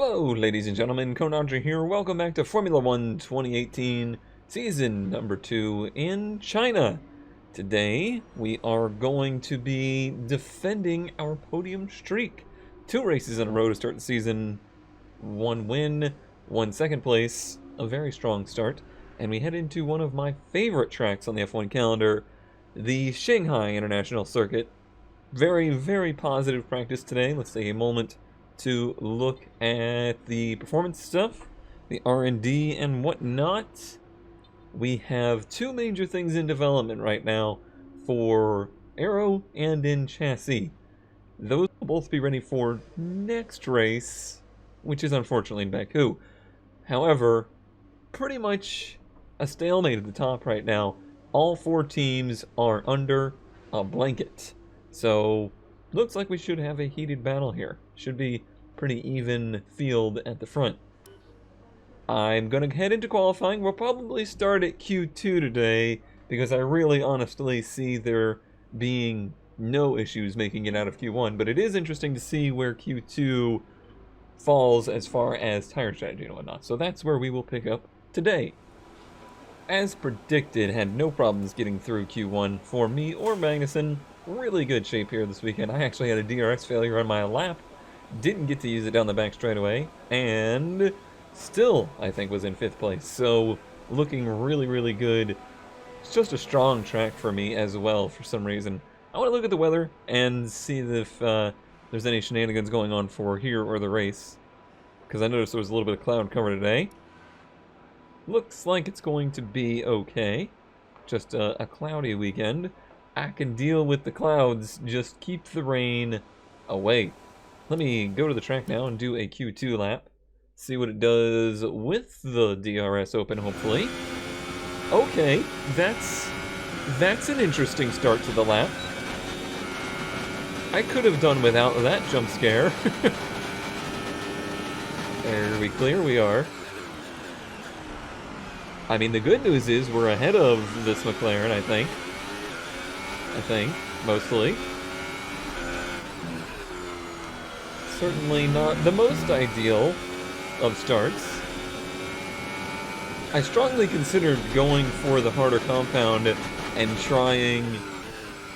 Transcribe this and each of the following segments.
Hello, ladies and gentlemen, Konandri here. Welcome back to Formula One 2018, season number 2 in China. Today, we are going to be defending our podium streak. 2 races in a row to start the season. 1 win, 1 second place, a very strong start. And we head into one of my favorite tracks on the F1 calendar, the Shanghai International Circuit. Very, very positive practice today. Let's take a moment to look at the performance stuff, the R&D and whatnot. We have 2 major things in development right now for aero and in chassis. Those will both be ready for next race, which is unfortunately in Baku. However, pretty much a stalemate at the top right now. All 4 teams are under a blanket. So, looks like we should have a heated battle here. Should be pretty even field at the front. I'm going to head into qualifying. We'll probably start at Q2 today because I really honestly see there being no issues making it out of Q1. But it is interesting to see where Q2 falls as far as tire strategy and whatnot. So that's where we will pick up today. As predicted, had no problems getting through Q1 for me or Magnussen. Really good shape here this weekend. I actually had a DRS failure on my lap. Didn't get to use it down the back straight away. And still, I think, was in 5th place. So, looking really, really good. It's just a strong track for me as well, for some reason. I want to look at the weather and see if there's any shenanigans going on for here or the race. Because I noticed there was a little bit of cloud cover today. Looks like it's going to be okay. Just a cloudy weekend. I can deal with the clouds, just keep the rain away. Let me go to the track now and do a Q2 lap. See what it does with the DRS open, hopefully. Okay, that's an interesting start to the lap. I could have done without that jump scare. Are we clear? We are. I mean, the good news is we're ahead of this McLaren, I think, mostly. Certainly not the most ideal of starts. I strongly considered going for the harder compound and trying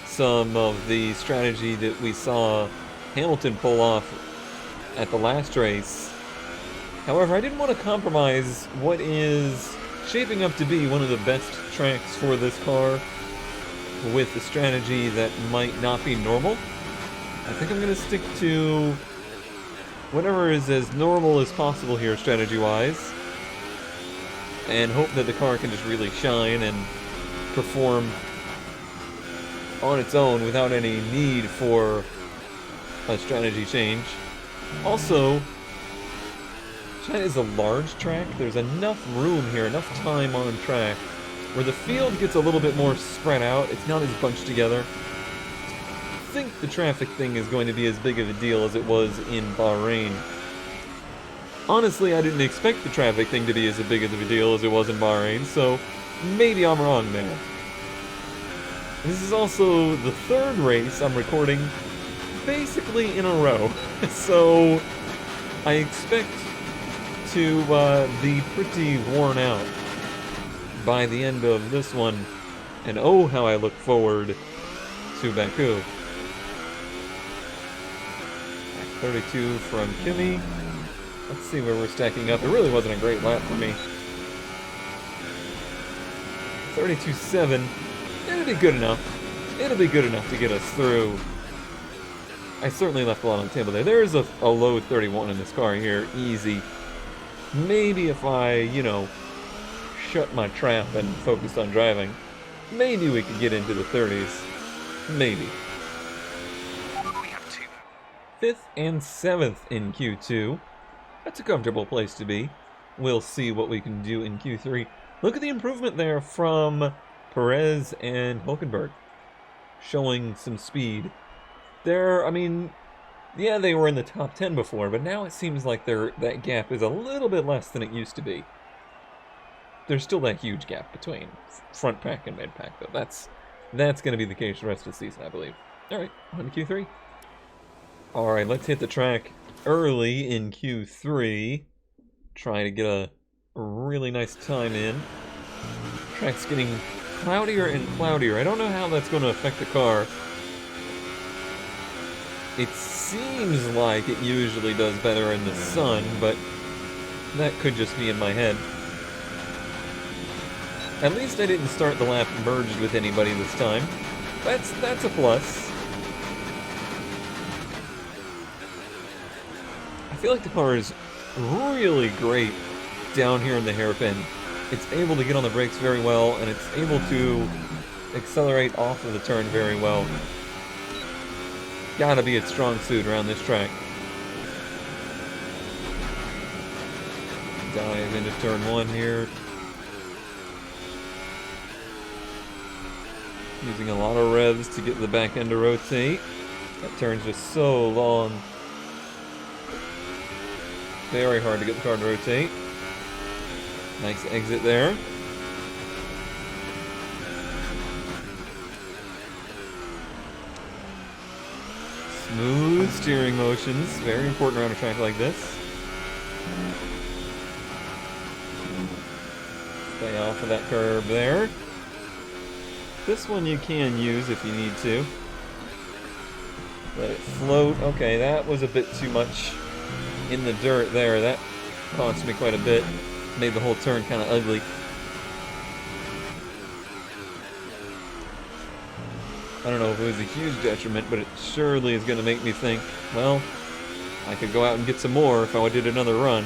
some of the strategy that we saw Hamilton pull off at the last race. However, I didn't want to compromise what is shaping up to be one of the best tracks for this car with a strategy that might not be normal. I think I'm going to stick to whatever is as normal as possible here strategy-wise, and hope that the car can just really shine and perform on its own without any need for a strategy change. Also, China is a large track. There's enough room here, enough time on track, where the field gets a little bit more spread out. It's not as bunched together. I think the traffic thing is going to be as big of a deal as it was in Bahrain. Honestly, I didn't expect the traffic thing to be as big of a deal as it was in Bahrain, so maybe I'm wrong there. This is also the 3rd race I'm recording basically in a row, so I expect to be pretty worn out by the end of this one, and oh how I look forward to Baku. 32 from Kimi. Let's see where we're stacking up. It really wasn't a great lap for me. 32.7. It'll be good enough. It'll be good enough to get us through. I certainly left a lot on the table there. There's a low 31 in this car here. Easy. Maybe if I, you know, shut my trap and focused on driving, maybe we could get into the 30s. Maybe. 5th and 7th in Q2. That's a comfortable place to be. We'll see what we can do in Q3. Look at the improvement there from Perez and Hülkenberg. Showing some speed. I mean, yeah, they were in the top 10 before, but now it seems like that gap is a little bit less than it used to be. There's still that huge gap between front pack and mid pack, though. That's going to be the case the rest of the season, I believe. All right, on to Q3. All right, let's hit the track. early in Q3. Try to get a really nice time in. Track's getting cloudier and cloudier. I don't know how that's going to affect the car. It seems like it usually does better in the sun, but that could just be in my head. At least I didn't start the lap merged with anybody this time. That's a plus. I feel like the car is really great down here in the hairpin. It's able to get on the brakes very well, and it's able to accelerate off of the turn very well. Gotta be its strong suit around this track. Dive into turn 1 here. Using a lot of revs to get the back end to rotate. That turn's just so long. Very hard to get the car to rotate. Nice exit there. Smooth steering motions, very important around a track like this. Stay off of that curb there. This one you can use if you need to. Let it float. Okay, that was a bit too much in the dirt there. That cost me quite a bit. Made the whole turn kind of ugly. I don't know if it was a huge detriment, but it surely is going to make me think, well, I could go out and get some more if I did another run.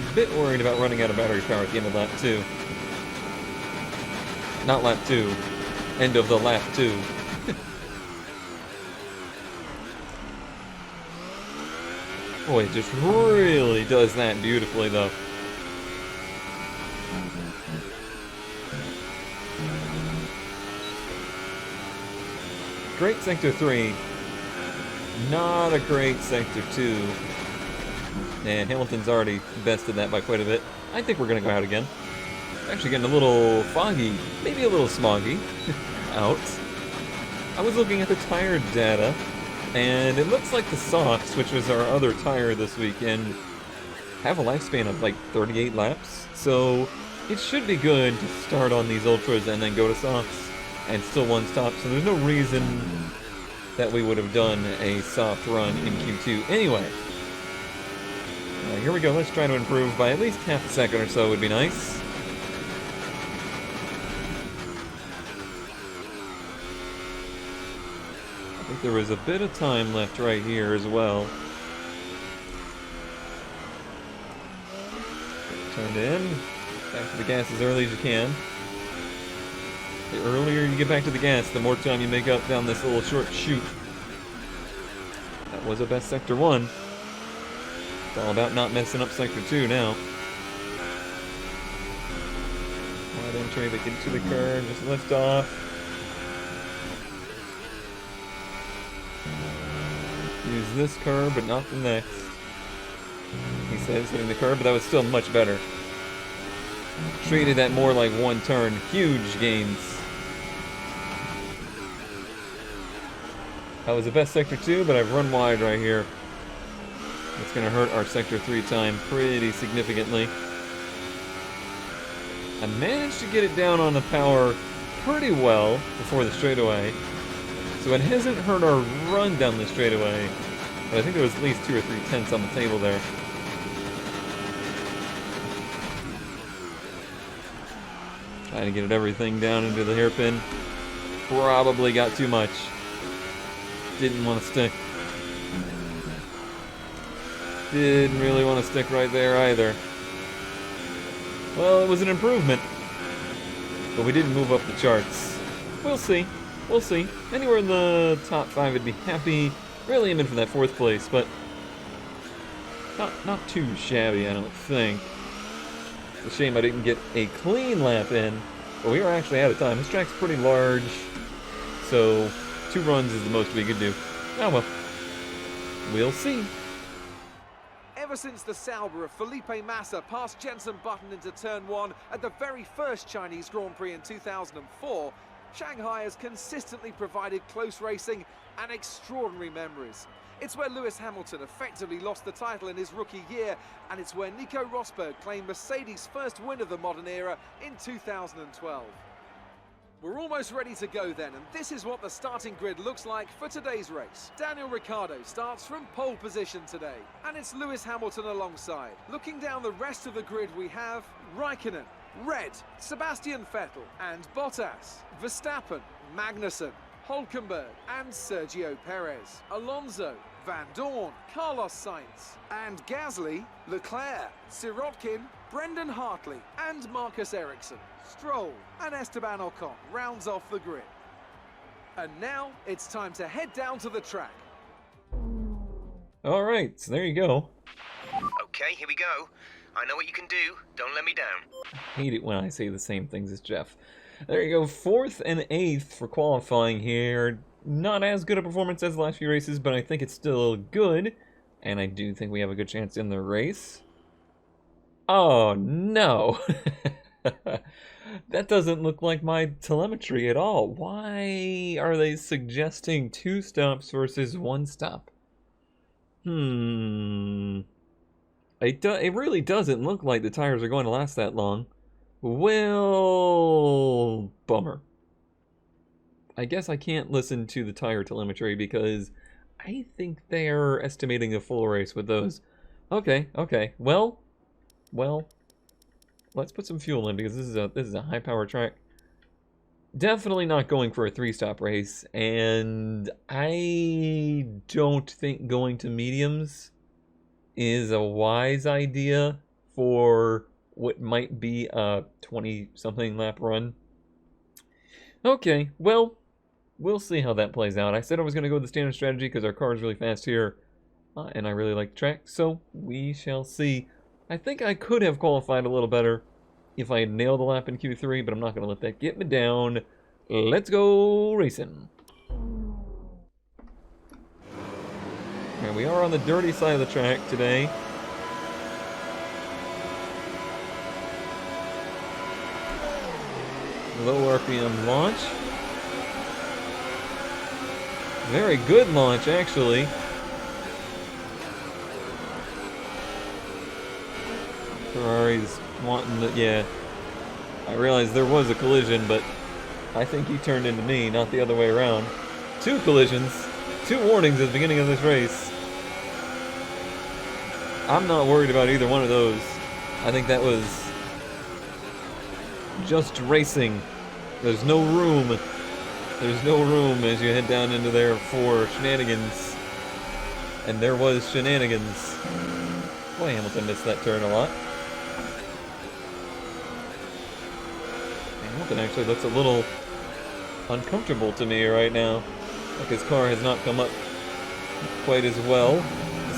A bit worried about running out of battery power at the end of lap 2. Not lap 2. End of the lap 2. Boy, it just really does that beautifully, though. Great Sector 3. Not a great Sector 2. And Hamilton's already bested that by quite a bit. I think we're going to go out again. Actually getting a little foggy, maybe a little smoggy out. I was looking at the tire data, and it looks like the softs, which was our other tire this weekend, have a lifespan of like 38 laps. So it should be good to start on these ultras and then go to softs and still one stop. So there's no reason that we would have done a soft run in Q2 anyway. Here we go. Let's try to improve by at least half a second or so would be nice. I think there was a bit of time left right here as well. Turned in. Back to the gas as early as you can. The earlier you get back to the gas, the more time you make up down this little short chute. That was a best Sector 1. It's all about not messing up Sector 2 now. Wide entry, they get to the curve, just lift off. Use this curve, but not the next. He says hitting the curve, but that was still much better. Treated that more like one turn. Huge gains. That was the best Sector 2, but I've run wide right here. It's going to hurt our Sector 3 time pretty significantly. I managed to get it down on the power pretty well before the straightaway. So it hasn't hurt our run down the straightaway. But I think there was at least 2 or 3 tenths on the table there. Trying to get everything down into the hairpin. Probably got too much. Didn't want to stick. Didn't really want to stick right there either. Well, it was an improvement. But we didn't move up the charts. We'll see. We'll see. Anywhere in the top 5 I'd be happy. Really aiming for that 4th place, but not too shabby, I don't think. It's a shame I didn't get a clean lap in, but we are actually out of time. This track's pretty large, so 2 runs is the most we could do. Oh well. We'll see. Ever since the Sauber of Felipe Massa passed Jenson Button into turn 1 at the very first Chinese Grand Prix in 2004, Shanghai has consistently provided close racing and extraordinary memories. It's where Lewis Hamilton effectively lost the title in his rookie year, and it's where Nico Rosberg claimed Mercedes' first win of the modern era in 2012. We're almost ready to go then, and this is what the starting grid looks like for today's race. Daniel Ricciardo starts from pole position today, and it's Lewis Hamilton alongside. Looking down the rest of the grid, we have Raikkonen, Red, Sebastian Vettel and Bottas, Verstappen, Magnussen, Hülkenberg and Sergio Perez, Alonso, Van Dorn, Carlos Sainz and Gasly, Leclerc, Sirotkin, Brendan Hartley and Marcus Ericsson, Stroll and Esteban Ocon rounds off the grid. And now it's time to head down to the track. Alright, so there you go. Okay, here we go. I know what you can do. Don't let me down. I hate it when I say the same things as Jeff. There you go, 4th and 8th for qualifying here. Not as good a performance as the last few races, but I think it's still good. And I do think we have a good chance in the race. Oh, no. That doesn't look like my telemetry at all. Why are they suggesting 2 stops versus 1 stop? It really doesn't look like the tires are going to last that long. Well, bummer. I guess I can't listen to the tire telemetry because I think they're estimating a full race with those. Okay. Well, let's put some fuel in because this is a high power track. Definitely not going for a 3-stop race, and I don't think going to mediums is a wise idea for what might be a 20-something lap run. Okay, well, we'll see how that plays out. I said I was going to go with the standard strategy because our car is really fast here, and I really like the track, so we shall see. I think I could have qualified a little better if I had nailed the lap in Q3, but I'm not going to let that get me down. Let's go racing. And we are on the dirty side of the track today. Low RPM launch. Very good launch, actually. Ferrari's wanting the... Yeah. I realized there was a collision, but I think he turned into me, not the other way around. 2 collisions. 2 warnings at the beginning of this race. I'm not worried about either one of those. I think that was just racing. There's no room. There's no room as you head down into there for shenanigans. And there was shenanigans. Boy, Hamilton missed that turn a lot. Hamilton actually looks a little uncomfortable to me right now. Like his car has not come up quite as well.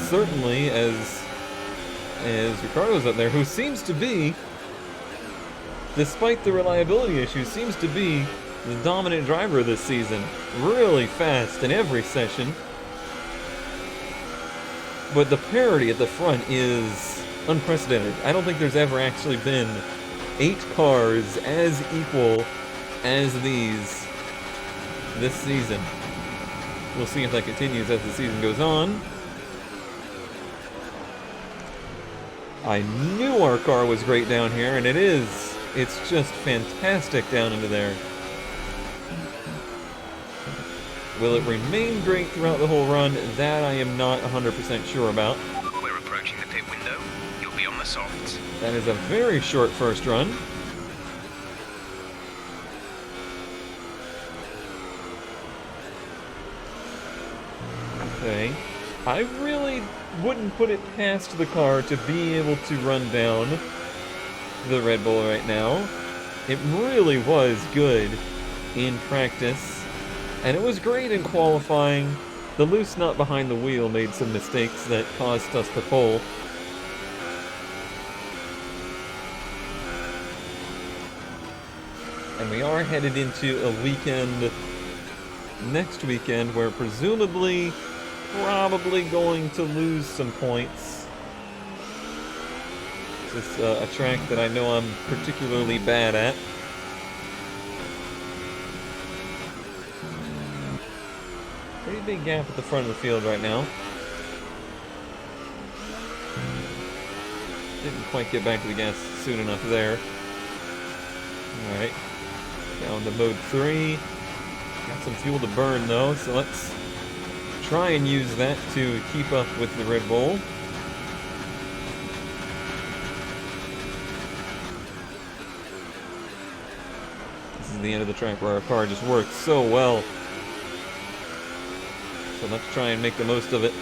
Certainly as Ricciardo's up there, who seems to be, despite the reliability issues, seems to be the dominant driver this season. Really fast in every session. But the parity at the front is unprecedented. I don't think there's ever actually been 8 cars as equal as these this season. We'll see if that continues as the season goes on. I knew our car was great down here, and it is. It's just fantastic down into there. Will it remain great throughout the whole run? That I am not 100% sure about. We're approaching the pit window. You'll be on the softs. That is a very short first run. Okay. I really wouldn't put it past the car to be able to run down the Red Bull right now. It really was good in practice, and it was great in qualifying. The loose nut behind the wheel made some mistakes that caused us the pole. And we are headed into a weekend, next weekend, where presumably probably going to lose some points. This is a track that I know I'm particularly bad at. big gap at the front of the field right now. Didn't quite get back to the gas soon enough there. Alright. Down to mode 3. Got some fuel to burn though, so let's try and use that to keep up with the Red Bull. This is the end of the track where our car just works so well. So let's try and make the most of it.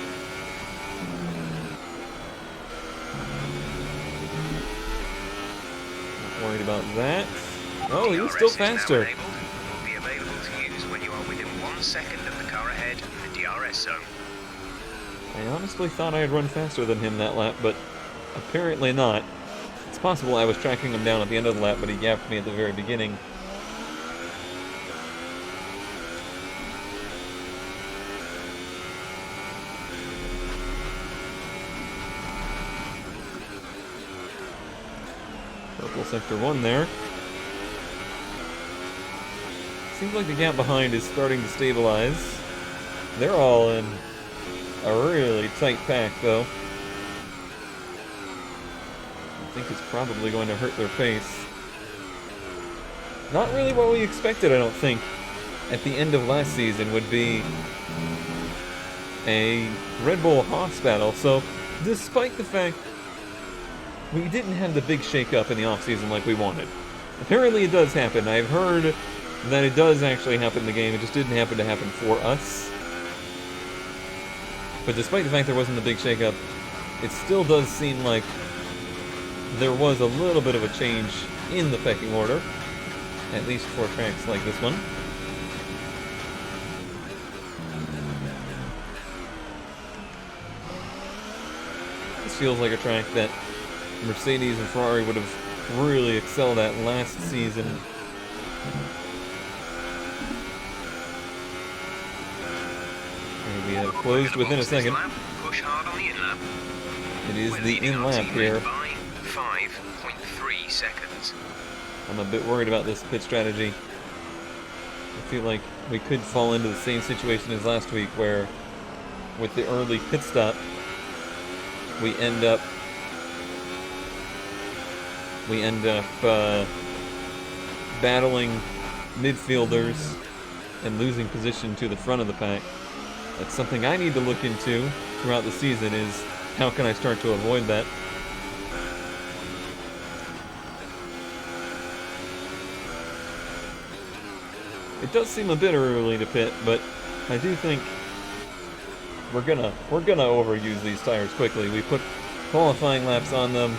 Not worried about that. Oh, he was still faster. Will be available to use when you are within 1 second of the car ahead in the DRS zone. I honestly thought I had run faster than him that lap, but apparently not. It's possible I was tracking him down at the end of the lap, but he gapped me at the very beginning. Purple sector 1 there. Seems like the gap behind is starting to stabilize. They're all in a really tight pack, though. I think it's probably going to hurt their pace. Not really what we expected, I don't think, at the end of last season would be a Red Bull Haas battle. So, despite the fact we didn't have the big shake-up in the off-season like we wanted. Apparently it does happen. I've heard that it does actually happen in the game. It just didn't happen to happen for us. But despite the fact there wasn't a big shake-up, it still does seem like there was a little bit of a change in the pecking order. At least for tracks like this one. This feels like a track that Mercedes and Ferrari would have really excelled at last season. And we have closed within a second. Push hard on the in-lap. It is the in-lap here. By 5.3 seconds. I'm a bit worried about this pit strategy. I feel like we could fall into the same situation as last week where with the early pit stop we end up battling midfielders and losing position to the front of the pack. That's something I need to look into throughout the season, is how can I start to avoid that. It does seem a bit early to pit, but I do think we're gonna overuse these tires quickly. We put qualifying laps on them,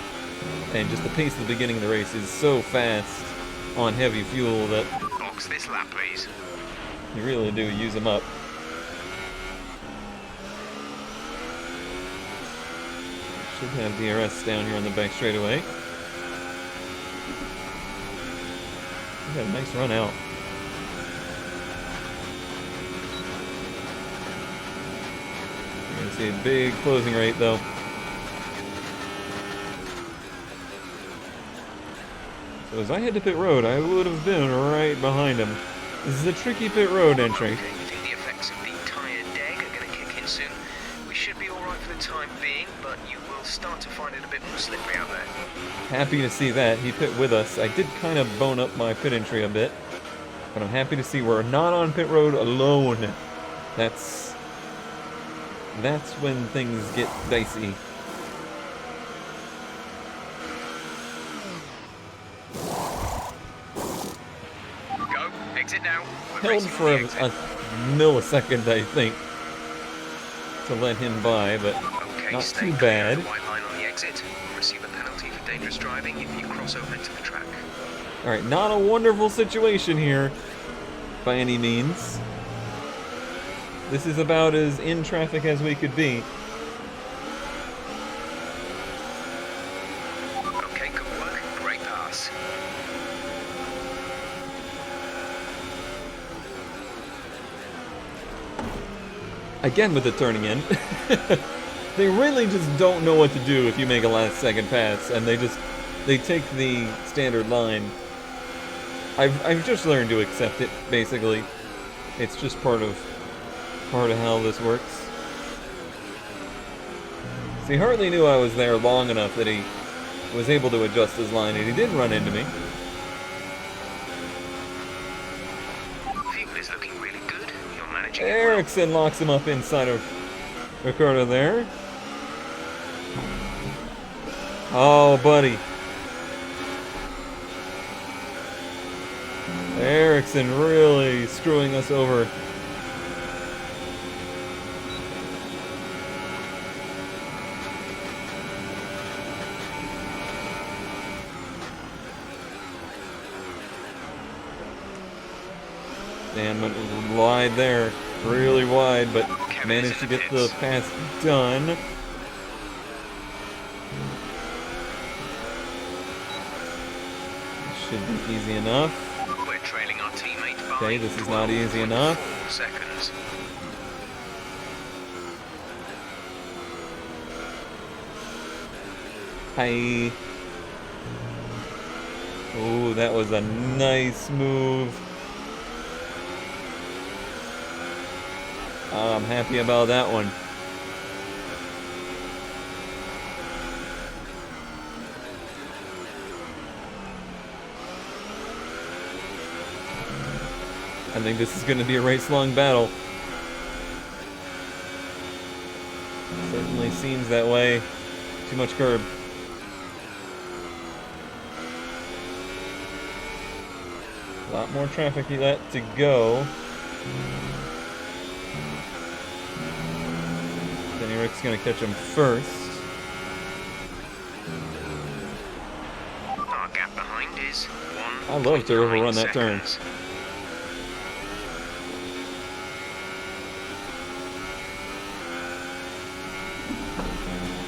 and just the pace at the beginning of the race is so fast on heavy fuel that Box this lap, please. you really do use them up. Should have DRS down here on the back straightaway. We got a nice run out. You're gonna see a big closing rate though. So as I head to pit road, I would have been right behind him. This is a tricky pit road entry. Okay, I think the effects of the tyre deg are going to kick in soon. We should be alright for the time being, but you will start to find it a bit more slippery out there. Happy to see that. He pit with us. I did kind of bone up my pit entry a bit, but I'm happy to see we're not on pit road alone. That's when things get dicey. Go, exit now. We're Held racing for on a the exit. millisecond, I think, to let him by, but Okay, not stay too clear of bad. the white line on the exit. You'll receive a penalty for dangerous driving if you cross over into the track. Alright, not a wonderful situation here, by any means. This is about as in traffic as we could be. Okay, good work. Great pass. Again with the turning in. They really just don't know what to do if you make a last second pass, and they take the standard line. I've just learned to accept it, basically. It's just part of part of how this works. See, Hartley knew I was there long enough that he was able to adjust his line, and he did run into me. Fuel is looking really good. You're managing it well. Ericsson locks him up inside of Ricciardo there. Oh, buddy. Ericsson really screwing us over. Dan went wide there, really wide, but managed to get the pass done. Should be easy enough. We're trailing our teammate by Okay, this is not easy enough. 12.4 seconds. Hi. Ooh, that was a nice move. I'm happy about that one. I think this is going to be a race-long battle. Certainly seems that way. Too much curb. A lot more traffic yet to go. Denny Rick's going to catch him first. Our gap behind is 1. I love to overrun that turn.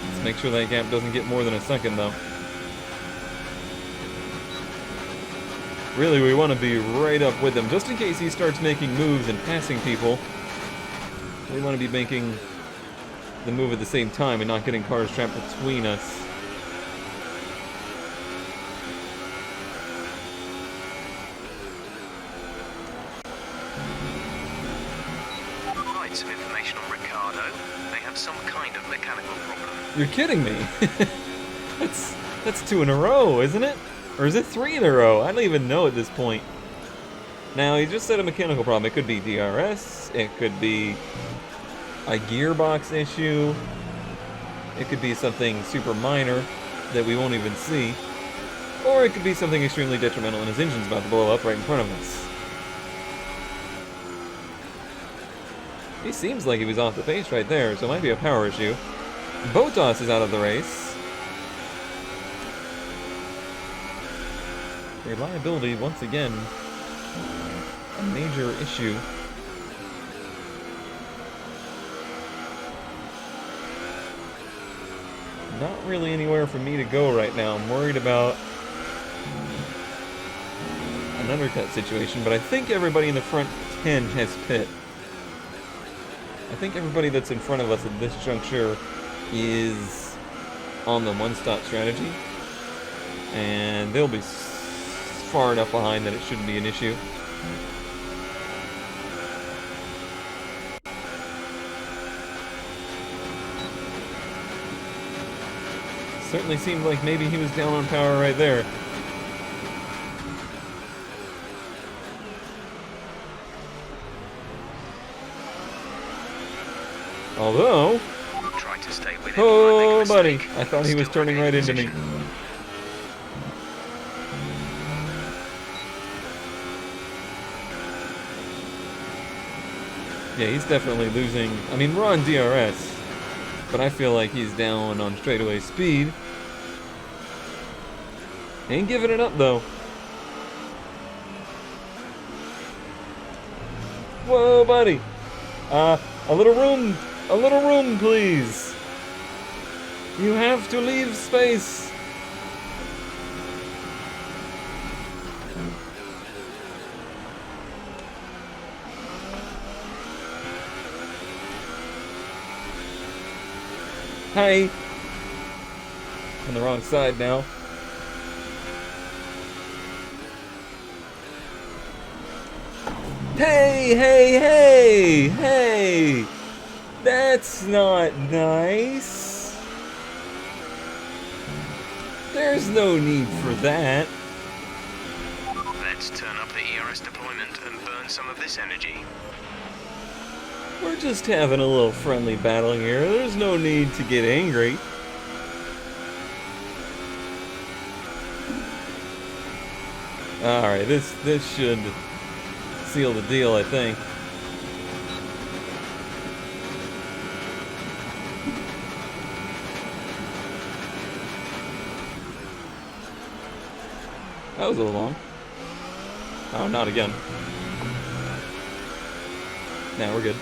Let's make sure that gap doesn't get more than a second, though. Really, we want to be right up with him, just in case he starts making moves and passing people. We want to be making the move at the same time and not getting cars trapped between us. Hide some information on Ricciardo. They have some kind of mechanical problem. You're kidding me. That's 2 in a row, isn't it? Or is it 3 in a row? I don't even know at this point. Now, he just said a mechanical problem. It could be DRS. It could be a gearbox issue. It could be something super minor that we won't even see. Or it could be something extremely detrimental and his engine's about to blow up right in front of us. He seems like he was off the pace right there, so it might be a power issue. Bottas is out of the race. Reliability, once again, a major issue. Not really anywhere for me to go right now. I'm worried about an undercut situation, but I think everybody in the front 10 has pit. I think everybody that's in front of us at this juncture is on the one-stop strategy, and they'll be far enough behind that it shouldn't be an issue. Certainly seemed like maybe he was down on power right there. Although, Try to stay with him. oh buddy, I thought he was turning right into me. Yeah, he's definitely losing. I mean, we're on DRS, but I feel like he's down on straightaway speed. Ain't giving it up, though. Whoa, buddy. A little room, please. You have to leave space. Hi. On the wrong side now. Hey, hey, hey, hey! That's not nice. There's no need for that. Let's turn up the ERS deployment and burn some of this energy. We're just having a little friendly battle here. There's no need to get angry. Alright, this should seal the deal, I think. That was a little long. Oh, not again. Now we're good.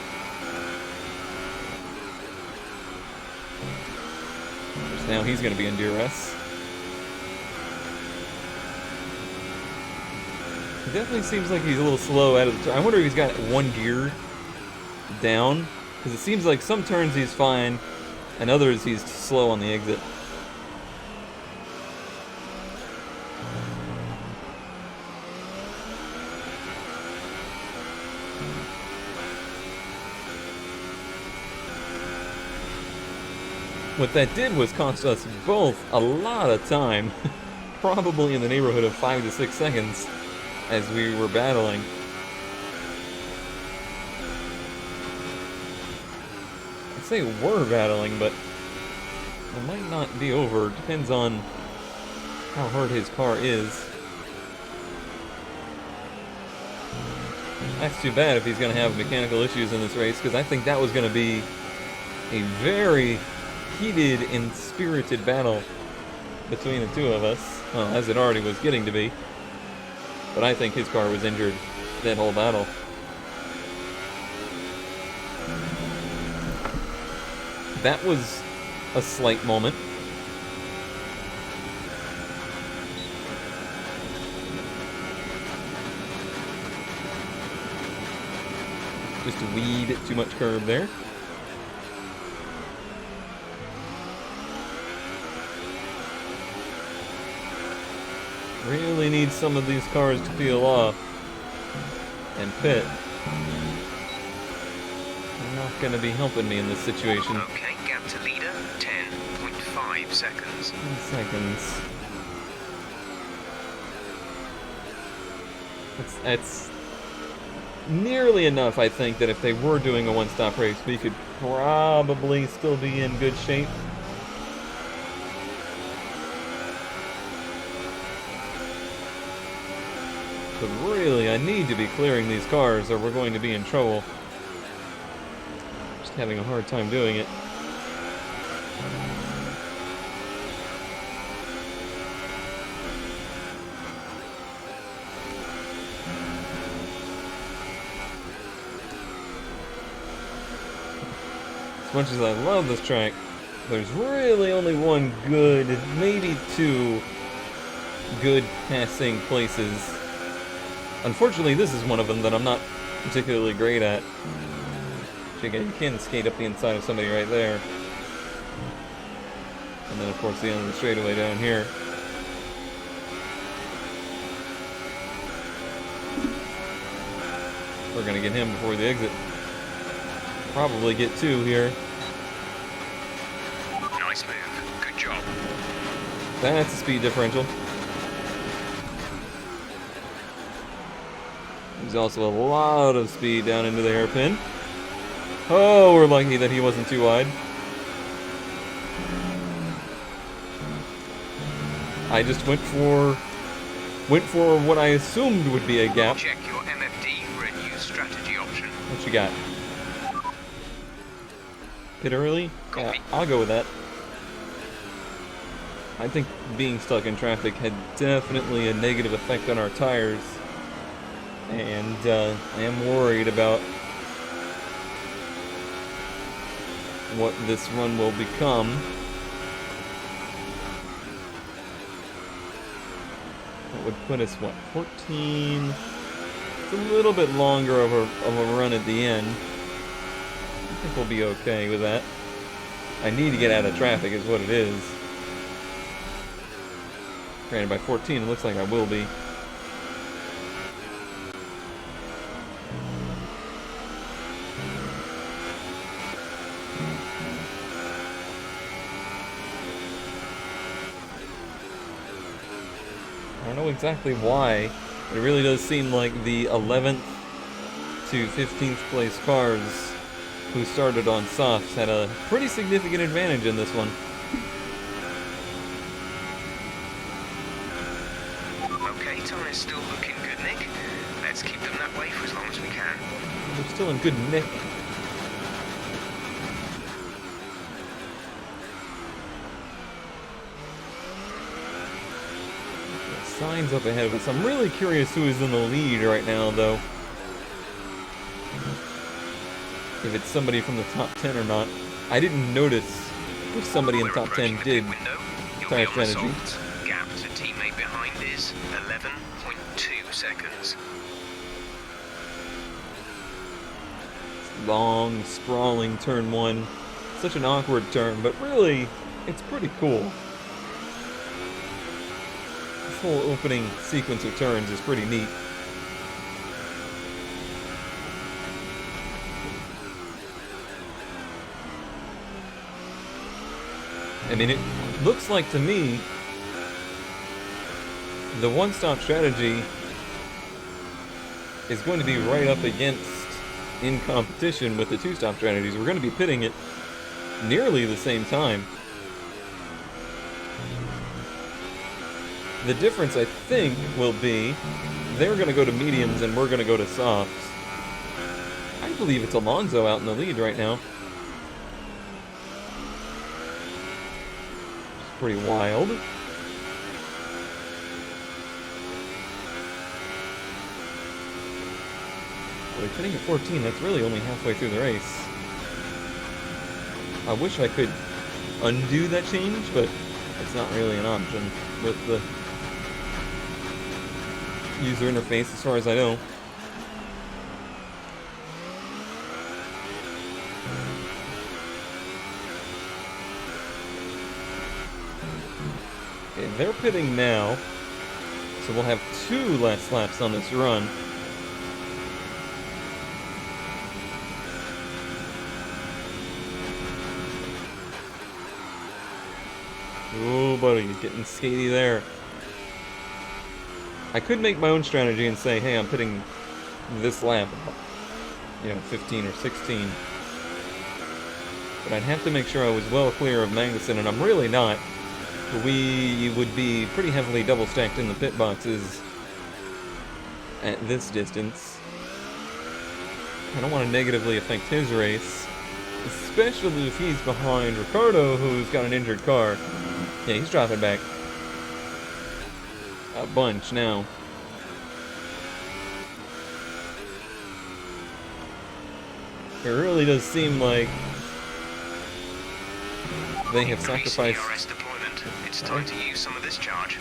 So now he's going to be in DRS. It definitely seems like he's a little slow out of the turn. I wonder if he's got one gear down. Because it seems like some turns he's fine, and others he's slow on the exit. What that did was cost us both a lot of time, probably in the neighborhood of 5 to 6 seconds as we were battling. I'd say we're battling, but it might not be over. Depends on how hard his car is. That's too bad if he's going to have mechanical issues in this race, because I think that was going to be a very heated and spirited battle between the two of us. Well, as it already was getting to be. But I think his car was injured that whole battle. That was a slight moment. Just a weed too much curb there. Really need some of these cars to peel off and pit. They're not going to be helping me in this situation. Okay, gap to leader, 10.5 seconds. 10 seconds. That's nearly enough, I think, that if they were doing a one-stop race, we could probably still be in good shape. But really, I need to be clearing these cars or we're going to be in trouble. Just having a hard time doing it. As much as I love this track, there's really only one good, maybe two good passing places. Unfortunately, this is one of them that I'm not particularly great at. You can skate up the inside of somebody right there. And then, of course, the end of the straightaway down here. We're going to get him before the exit. Probably get two here. Nice move. Good job. That's a speed differential. There's also a lot of speed down into the hairpin. Oh, we're lucky that he wasn't too wide. I just went for what I assumed would be a gap. Check your MFD for a new strategy option. What you got? Pit early? Yeah, I'll go with that. I think being stuck in traffic had definitely a negative effect on our tires. And I am worried about what this run will become. That would put us, what, 14? It's a little bit longer of a run at the end. I think we'll be okay with that. I need to get out of traffic is what it is. Granted, by 14 it looks like I will be. I don't know exactly why. It really does seem like the 11th to 15th place cars who started on softs had a pretty significant advantage in this one. Okay, tyres still looking good, Nick. Let's keep them that way for as long as we can. They're still in good nick. Signs up ahead of us. I'm really curious who is in the lead right now, though. If it's somebody from the top 10 or not. I didn't notice if somebody in the top 10 did tire strategy. Gap to teammate behind is 11.2 seconds. Long, sprawling turn 1. Such an awkward turn, but really, it's pretty cool. This whole opening sequence of turns is pretty neat. I mean, it looks like to me the one-stop strategy is going to be right up against, in competition with the two-stop strategies. We're going to be pitting it nearly the same time. The difference, I think, will be they're going to go to mediums and we're going to go to softs. I believe it's Alonso out in the lead right now. It's pretty wild. Well, hitting at 14, that's really only halfway through the race. I wish I could undo that change, but it's not really an option with the user interface as far as I know. Okay, they're pitting now, so we'll have 2 last laps on this run. Oh, buddy, you're getting skatey there. I could make my own strategy and say, hey, I'm pitting this lap, 15 or 16. But I'd have to make sure I was well clear of Magnussen, and I'm really not. We would be pretty heavily double stacked in the pit boxes at this distance. I don't want to negatively affect his race, especially if he's behind Ricciardo, who's got an injured car. Yeah, he's dropping back a bunch now. It really does seem like they have sacrificed. DRS deployment. It's time to use some of this charge.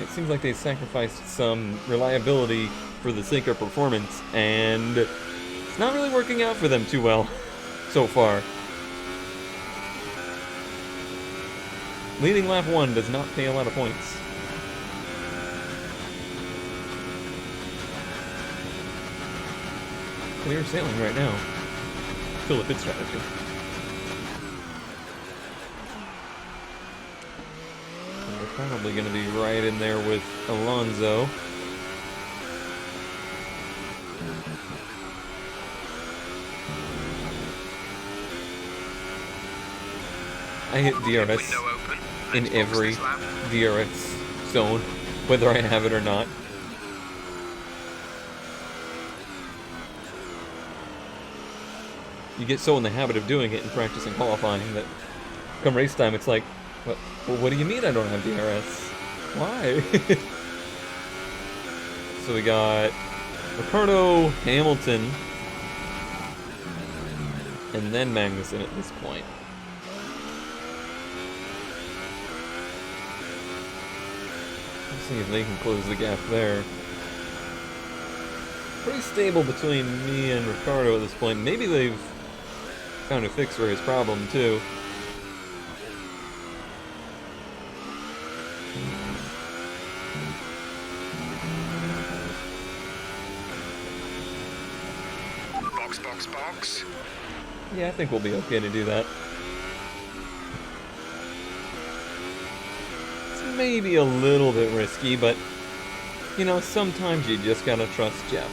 It seems like they sacrificed some reliability for the sake of performance, and it's not really working out for them too well so far. Leading lap 1 does not pay a lot of points. Clear sailing right now. Still a pit strategy. And we're probably going to be right in there with Alonso. I hit DRS in every DRS zone, whether I have it or not. You get so in the habit of doing it in practice and qualifying that come race time it's like, what do you mean I don't have DRS? Why? So we got Ricciardo, Hamilton, and then Magnussen at this point. Let's see if they can close the gap there. Pretty stable between me and Ricciardo at this point. Maybe they've found a fix for his problem too. Box. Yeah, I think we'll be okay to do that. It's maybe a little bit risky, but, you know, sometimes you just gotta trust Jeff.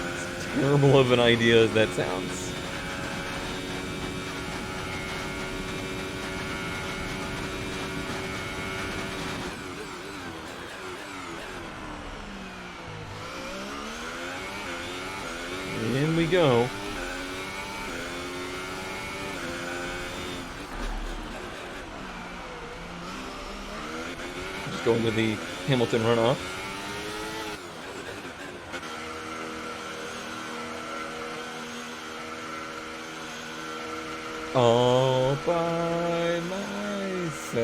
As terrible of an idea as that sounds. In we go. Just going with the Hamilton runoff. All by myself.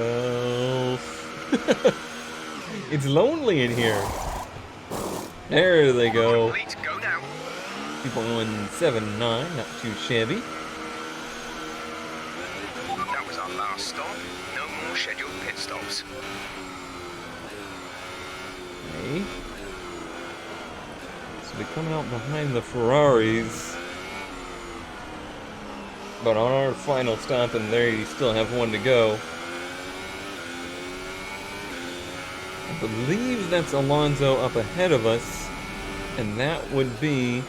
It's lonely in here. There they go. Complete, go now. 2.179, not too shabby. That was our last stop. No more scheduled pit stops. Okay. So we're coming out behind the Ferraris. But on our final stop, and there you still have one to go. I believe that's Alonso up ahead of us, and that would be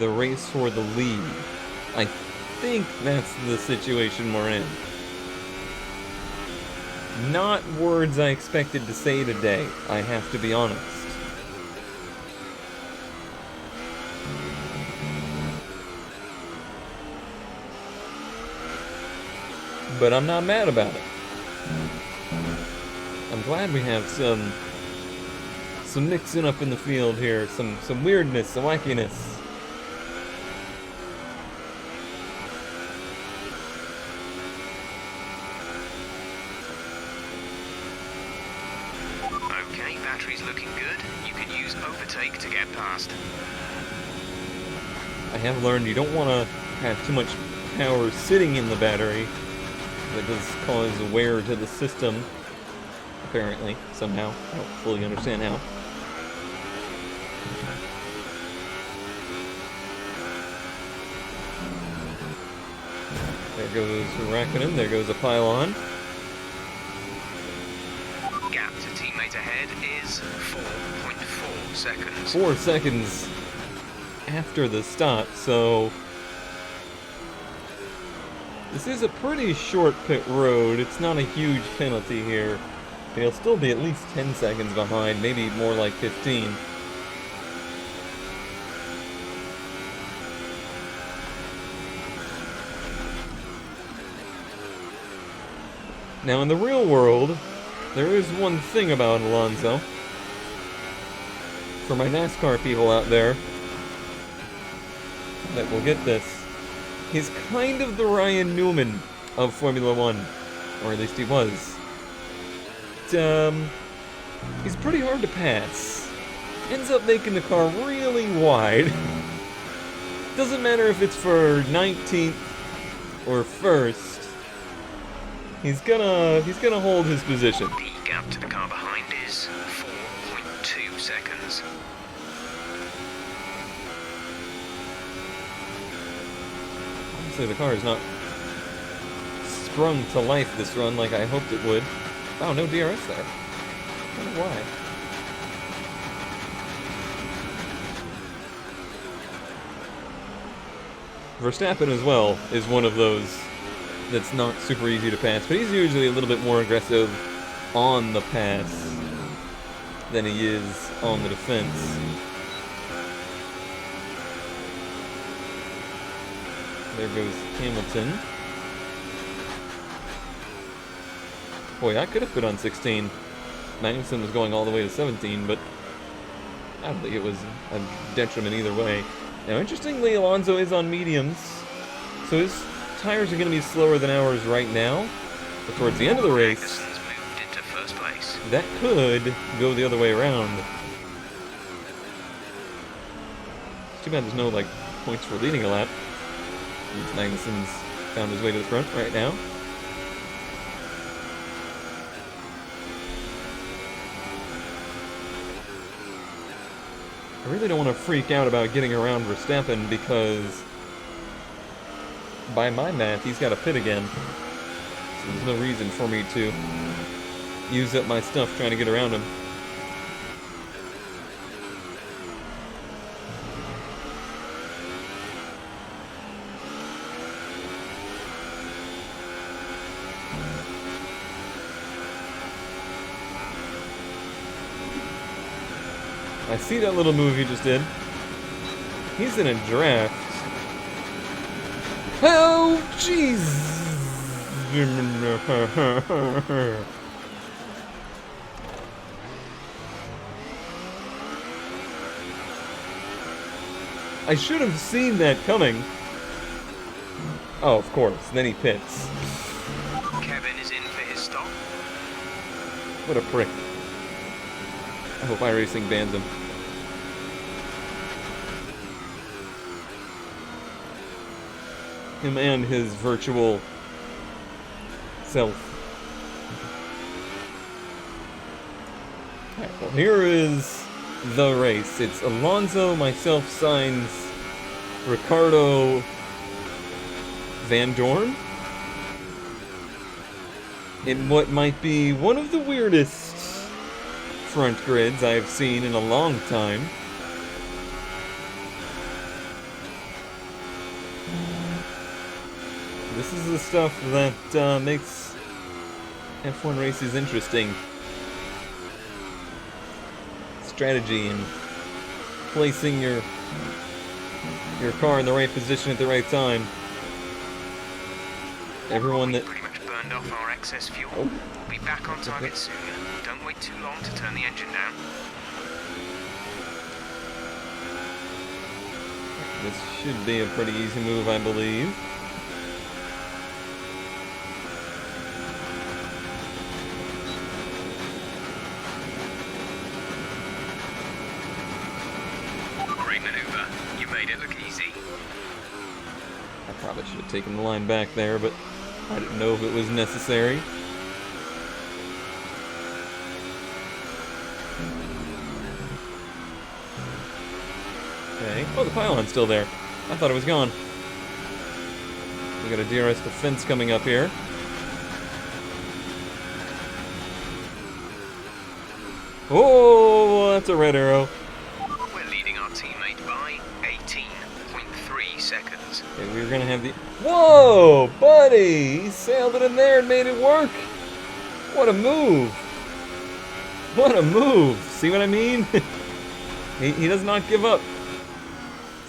the race for the lead. I think that's the situation we're in. Not words I expected to say today, I have to be honest. But I'm not mad about it. I'm glad we have some mixing up in the field here, some weirdness, some wackiness. Okay, battery's looking good. You can use overtake to get past. I have learned you don't want to have too much power sitting in the battery. That does cause wear to the system, apparently, somehow. I don't fully understand how. There goes Raikkonen, there goes a pylon. Gap to teammate ahead is 4.4 seconds. 4 seconds after the stop, so this is a pretty short pit road. It's not a huge penalty here. He'll still be at least 10 seconds behind, maybe more like 15. Now in the real world, there is one thing about Alonso. For my NASCAR people out there that will get this, he's kind of the Ryan Newman of Formula One, or at least he was. He's pretty hard to pass. Ends up making the car really wide. Doesn't matter if it's for 19th or 1st. He's gonna hold his position. The gap to the car behind is 4.2 seconds. Obviously the car is not sprung to life this run like I hoped it would. Wow, no DRS there. I wonder why. Verstappen as well is one of those that's not super easy to pass, but he's usually a little bit more aggressive on the pass than he is on the defense. There goes Hamilton. Boy, I could have put on 16. Magnussen was going all the way to 17, but I don't think it was a detriment either way. Now, interestingly, Alonso is on mediums, so his tires are going to be slower than ours right now. But towards the end of the race, Magnussen's moved into first place. that could go the other way around. Too bad there's no, like, points for leading a lap. Magnussen's found his way to the front right now. I really don't want to freak out about getting around Verstappen because by my math, he's got a pit again. There's no reason for me to use up my stuff trying to get around him. I see that little move you just did. He's in a draft. Oh, jeez! I should have seen that coming. Oh, of course. Then he pits. Kevin is in for his stop. What a prick. I hope iRacing bans him. Him and his virtual self. Alright, well, here is the race. It's Alonso, myself, Sainz, Ricardo, Van Dorn. In what might be one of the weirdest front grids I've seen in a long time. This is the stuff that makes F1 races interesting. Strategy and placing your car in the right position at the right time. Everyone that Pretty much burned off our excess fuel. We'll be back on target soon. Don't wait too long to turn the engine down. This should be a pretty easy move, I believe. Great maneuver. You made it look easy. I probably should have taken the line back there, but I didn't know if it was necessary. Okay. Oh, the pylon's still there. I thought it was gone. We got a DRS defense coming up here. Oh, that's a red arrow. We're leading our teammate by 18.3 seconds. Okay, we're gonna have the... Whoa, buddy! He sailed it in there and made it work! What a move! What a move! See what I mean? he does not give up.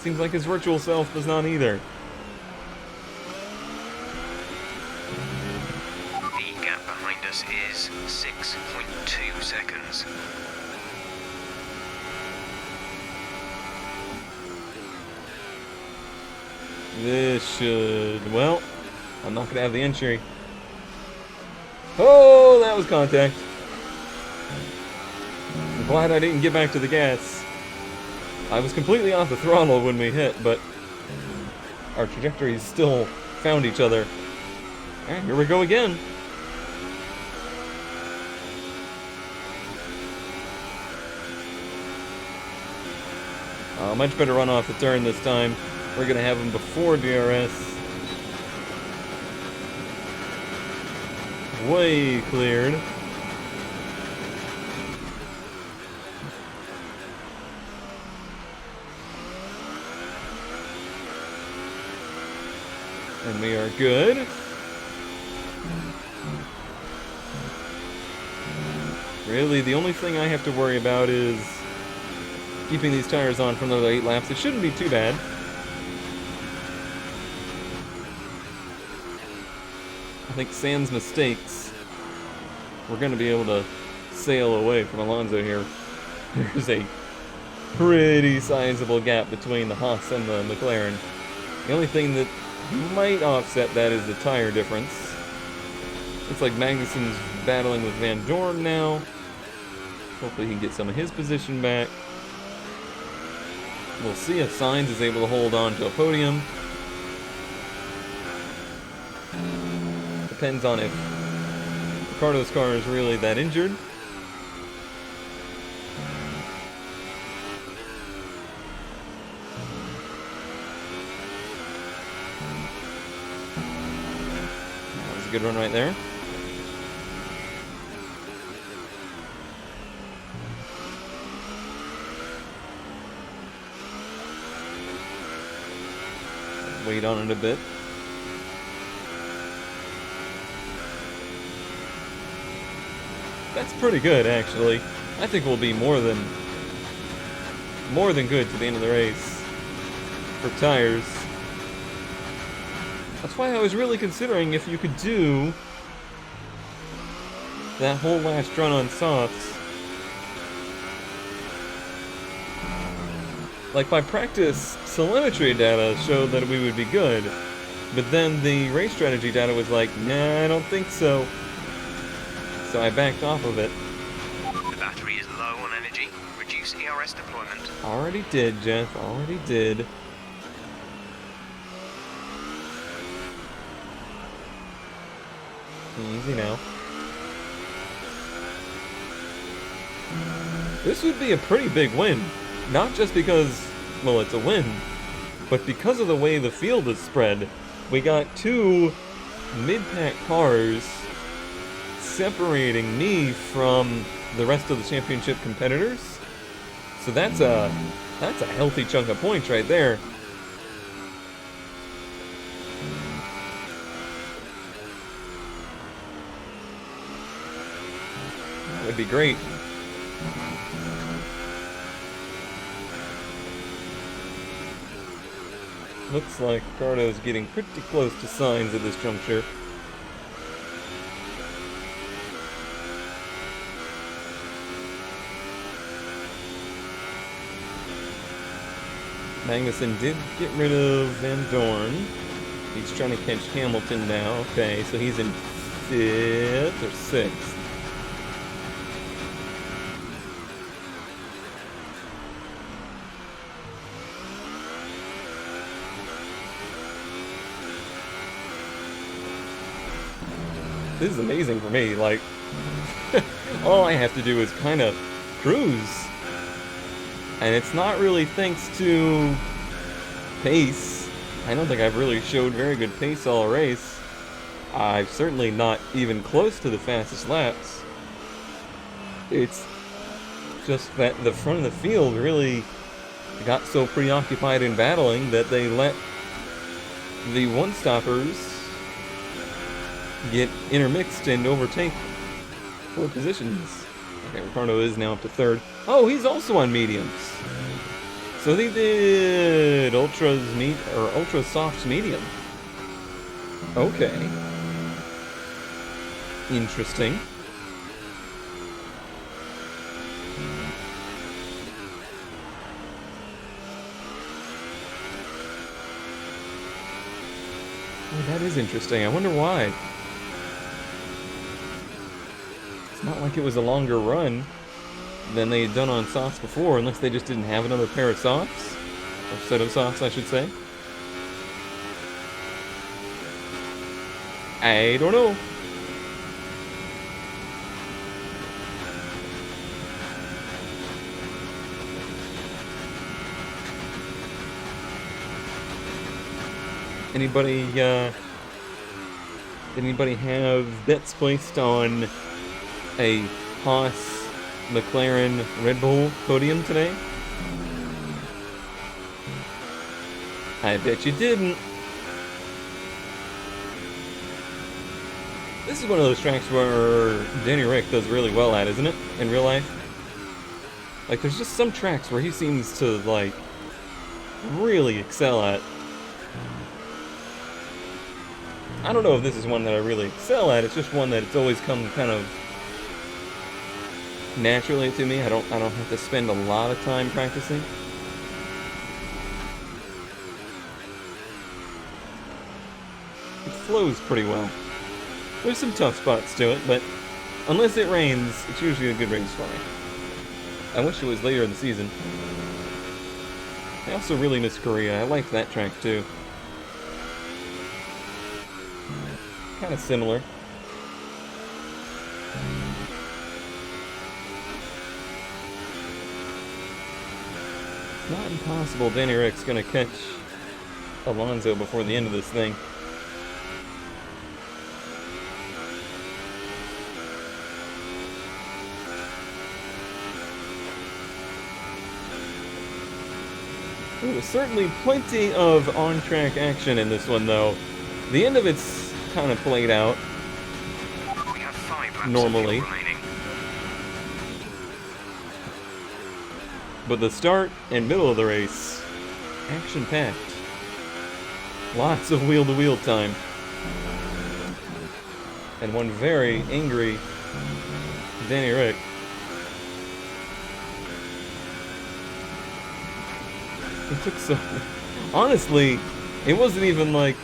Seems like his virtual self does not either. The gap behind us is 6.2 seconds. This should... Well, I'm not gonna have the entry. Oh, that was contact. I'm glad I didn't get back to the gas. I was completely off the throttle when we hit, but our trajectories still found each other. Alright, here we go again. Much better run off the turn this time. We're gonna have him before DRS. Way cleared. And we are good. Really, the only thing I have to worry about is keeping these tires on for another 8 laps. It shouldn't be too bad. I think sans mistakes, we're going to be able to sail away from Alonso here. There's a pretty sizable gap between the Haas and the McLaren. The only thing that might offset that is the tire difference. Looks like Magnussen's battling with Van Dorn now. Hopefully he can get some of his position back. We'll see if Sainz is able to hold on to a podium. Depends on if Ricardo's car is really that injured. That was a good run right there. Wait on it a bit. That's pretty good, actually. I think we'll be more than good to the end of the race for tires. That's why I was really considering if you could do that whole last run on softs. Like, my practice telemetry data showed that we would be good, but then the race strategy data was like, nah, I don't think so. So I backed off of it. The battery is low on energy. Reduce ERS deployment. Already did, Jeff. Already did. Easy now. This would be a pretty big win. Not just because, well, it's a win, but because of the way the field is spread. We got two mid-pack cars separating me from the rest of the championship competitors. So that's a healthy chunk of points right there. That would be great. Looks like Ricardo's getting pretty close to signs at this juncture. Magnussen did get rid of Van Dorn. He's trying to catch Hamilton now. Okay, so he's in 5th or 6th. This is amazing for me. Like, all I have to do is kind of cruise. And it's not really thanks to pace. I don't think I've really showed very good pace all race. I've certainly not even close to the fastest laps. It's just that the front of the field really got so preoccupied in battling that they let the one-stoppers get intermixed and overtake 4 positions. Okay, Ricardo is now up to 3rd. Oh, he's also on mediums. So they did ultra softs medium. Okay. Interesting. Oh, that is interesting. I wonder why. It's not like it was a longer run than they had done on softs before, unless they just didn't have another pair of softs. Or set of softs, I should say. I don't know. Anybody have bets placed on a Haas, McLaren, Red Bull podium today? I bet you didn't. This is one of those tracks where Danny Rick does really well at, isn't it? In real life? Like, there's just some tracks where he seems to, like, really excel at. I don't know if this is one that I really excel at. It's just one that it's always come kind of naturally to me. I don't have to spend a lot of time practicing. It flows pretty well. There's some tough spots to it, but unless it rains, it's usually a good race for me. I wish it was later in the season. I also really miss Korea. I liked that track too. Kind of similar. It's not impossible Danny Rick's gonna catch Alonso before the end of this thing. There was certainly plenty of on-track action in this one, though. The end of it's kind of played out We have 5 laps normally, of fuel remaining. but the start and middle of the race, action-packed. Lots of wheel-to-wheel time. And one very angry Danny Rick. It took so... Honestly, it wasn't even like,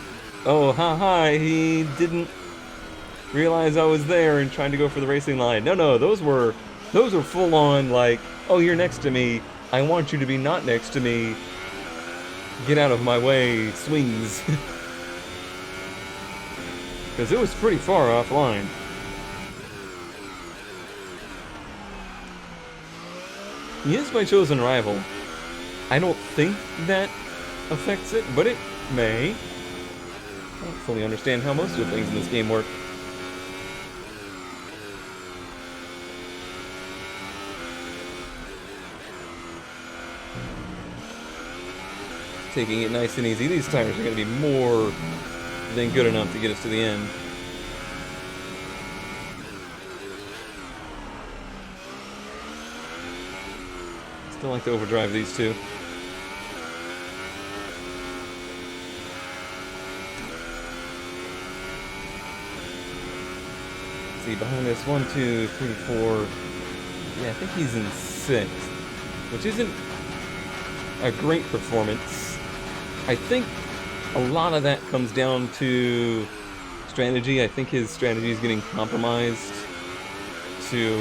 oh, haha, he didn't realize I was there and trying to go for the racing line. No, those were full on like, oh, you're next to me. I want you to be not next to me. Get out of my way, swings. Because it was pretty far offline. He is my chosen rival. I don't think that affects it, but it may. I don't fully understand how most of the things in this game work. Taking it nice and easy. These tires are going to be more than good enough to get us to the end. Still like to overdrive these two. Let's see, behind us, 1, 2, 3, 4. Yeah, I think he's in 6th, which isn't a great performance. I think a lot of that comes down to strategy. I think his strategy is getting compromised to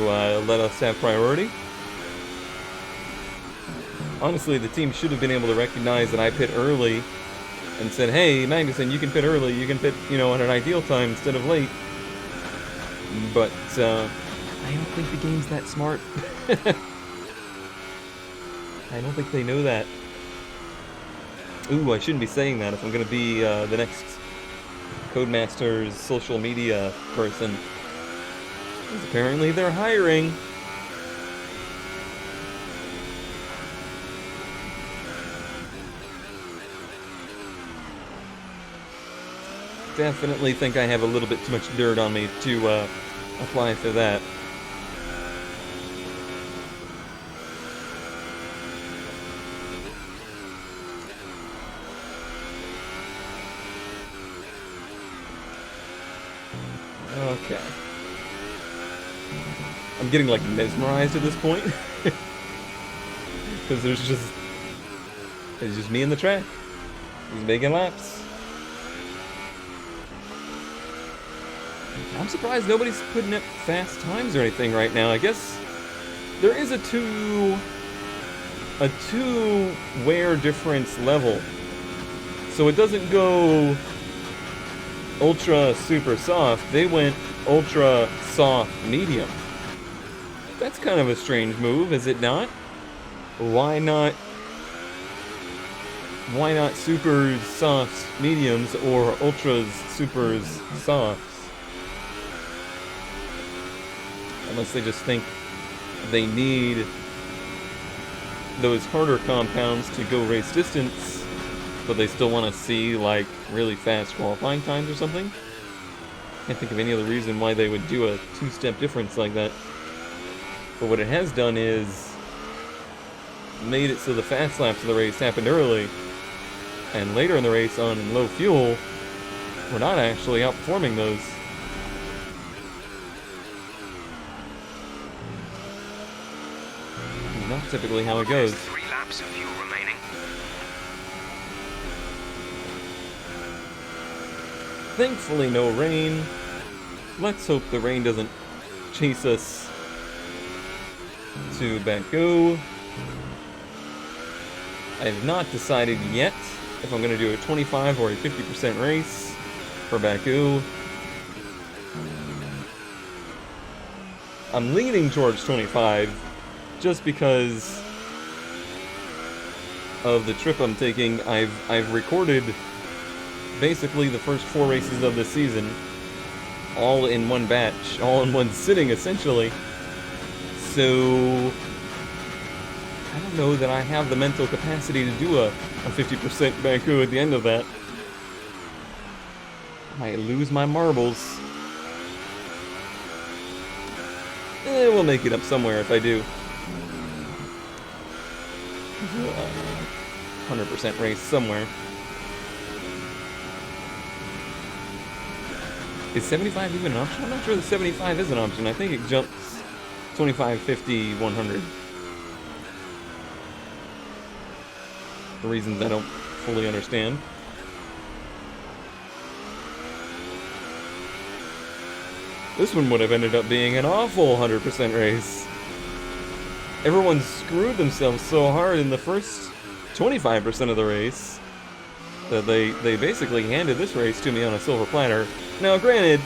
let us have priority. Honestly, the team should have been able to recognize that I pit early and said, hey, Magnussen, you can pit early. You can pit, at an ideal time instead of late. But I don't think the game's that smart. I don't think they know that. Ooh, I shouldn't be saying that if I'm going to be the next Codemasters social media person. Because apparently they're hiring. Definitely think I have a little bit too much dirt on me to apply for that. Okay. I'm getting like mesmerized at this point. Because it's just me and the track. He's making laps. I'm surprised nobody's putting up fast times or anything right now. I guess there is a two wear difference level. So it doesn't go ultra super soft. They went ultra soft medium. That's kind of a strange move, is it not? Why not supers softs mediums or ultras supers softs? Unless they just think they need those harder compounds to go race distance, but they still want to see like really fast qualifying times or something. Can't think of any other reason why they would do a two-step difference like that. But what it has done is made it so the fast laps of the race happened early, and later in the race on low fuel, we're not actually outperforming those. Not typically how it goes. 3 laps of fuel remaining. Thankfully, no rain. Let's hope the rain doesn't chase us to Baku. I have not decided yet if I'm going to do a 25 or a 50% race for Baku. I'm leaning towards 25 just because of the trip I'm taking. I've recorded basically the first 4 races of the season all in one batch, all in one sitting essentially. So I don't know that I have the mental capacity to do a 50% Baku at the end of that. I might lose my marbles. We'll make it up somewhere if I do. 100% race somewhere. Is 75 even an option? I'm not sure that 75 is an option. I think it jumps 25, 50, 100. For reasons I don't fully understand. This one would have ended up being an awful 100% race. Everyone screwed themselves so hard in the first 25% of the race that they basically handed this race to me on a silver platter. Now, granted,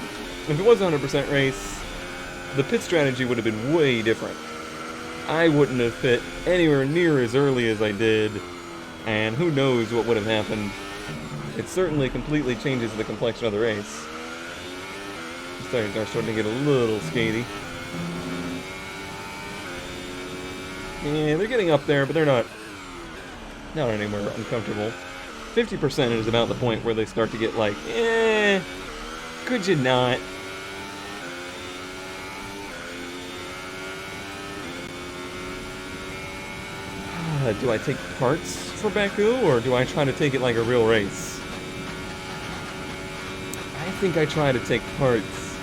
if it was a 100% race, the pit strategy would have been way different. I wouldn't have pit anywhere near as early as I did, and who knows what would have happened. It certainly completely changes the complexion of the race. These tires are starting to get a little skatey. Yeah, they're getting up there, but they're not anywhere uncomfortable. 50% is about the point where they start to get like, could you not? Do I take parts for Baku, or do I try to take it like a real race? I think I try to take parts.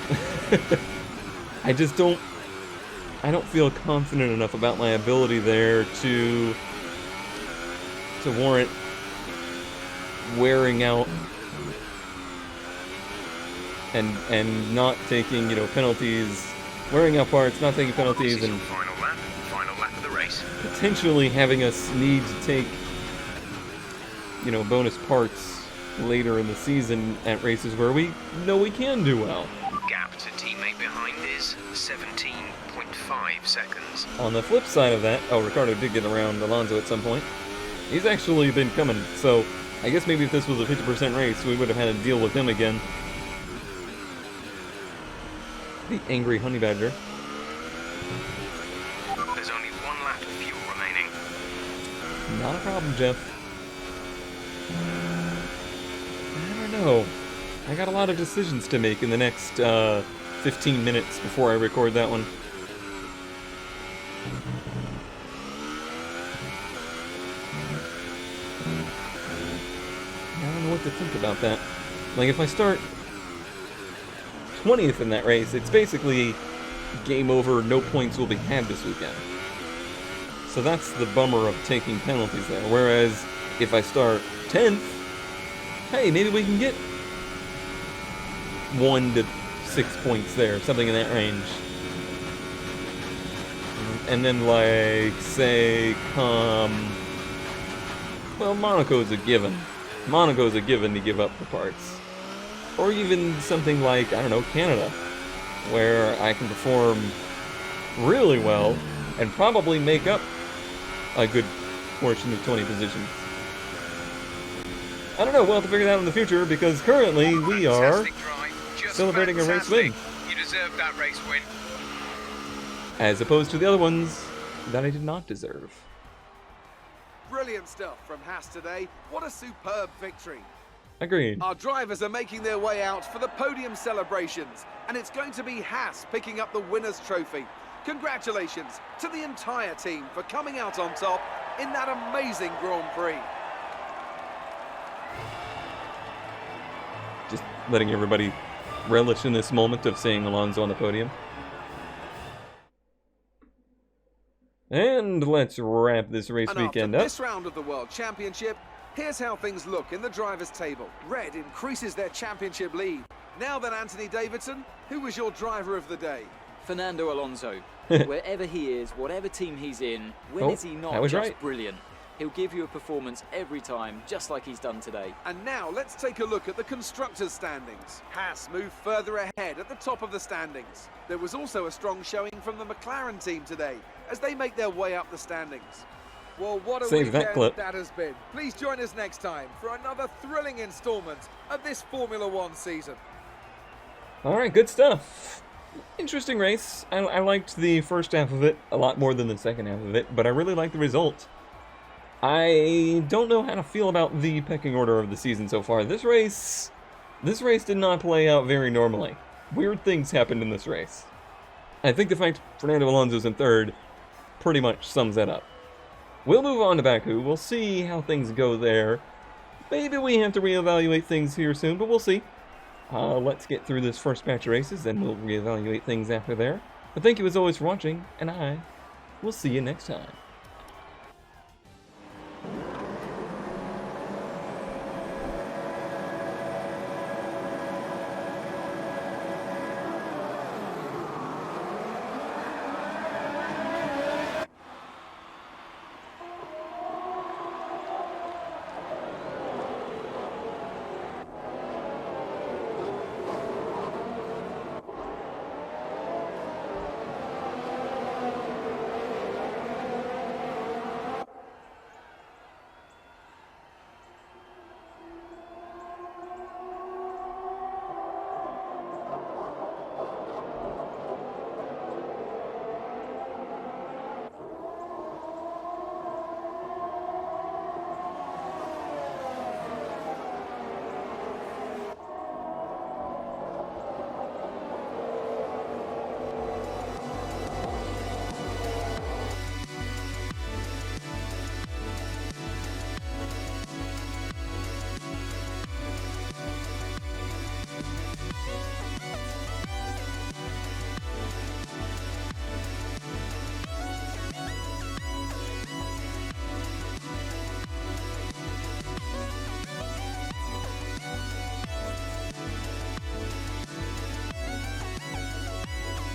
I don't feel confident enough about my ability there to warrant wearing out and not taking, penalties, wearing out parts, not taking penalties, and final lap of the race. Potentially having us need to take, bonus parts later in the season at races where we know we can do well. Gap to teammate behind is 17.5 seconds. On the flip side of that, Ricciardo did get around Alonso at some point. He's actually been coming, so I guess maybe if this was a 50% race, we would have had to deal with him again. The angry honey badger. There's only 1 lap of fuel remaining. Not a problem, Jeff. I don't know. I got a lot of decisions to make in the next 15 minutes before I record that one. I don't know what to think about that. Like, if I start 20th in that race, it's basically game over, no points will be had this weekend. So that's the bummer of taking penalties there. Whereas, if I start 10th, hey, maybe we can get 1 to 6 points there, something in that range. And then, like, say, well, Monaco's a given. Monaco's a given to give up the parts. Or even something like, I don't know, Canada, where I can perform really well and probably make up a good portion of 20 positions. I don't know, we'll have to figure that out in the future, because currently we are celebrating a race win. You deserve that race win. As opposed to the other ones that I did not deserve. Brilliant stuff from Haas today. What a superb victory. Agreed. Our drivers are making their way out for the podium celebrations, and it's going to be Haas picking up the winner's trophy. Congratulations to the entire team for coming out on top in that amazing Grand Prix. Just letting everybody relish in this moment of seeing Alonso on the podium. And let's wrap this race weekend up. This round of the World Championship, here's how things look in the drivers' table. Red increases their championship lead. Now then, Anthony Davidson, who was your driver of the day? Fernando Alonso. Wherever he is, whatever team he's in, when is he not just right. brilliant? He'll give you a performance every time, just like he's done today. And now let's take a look at the constructors' standings. Haas moved further ahead at the top of the standings. There was also a strong showing from the McLaren team today as they make their way up the standings. Well, what a Save that clip. that has been. Please join us next time for another thrilling installment of this Formula One season. Alright, good stuff. interesting race. I liked the first half of it a lot more than the second half of it, but I really liked the result. I don't know how to feel about the pecking order of the season so far. This race did not play out very normally. Weird things happened in this race. I think the fact Fernando Alonso's in third pretty much sums that up. We'll move on to Baku. We'll see how things go there. Maybe we have to reevaluate things here soon, but we'll see. Let's get through this first batch of races, and we'll reevaluate things after there. But thank you as always for watching, and I will see you next time.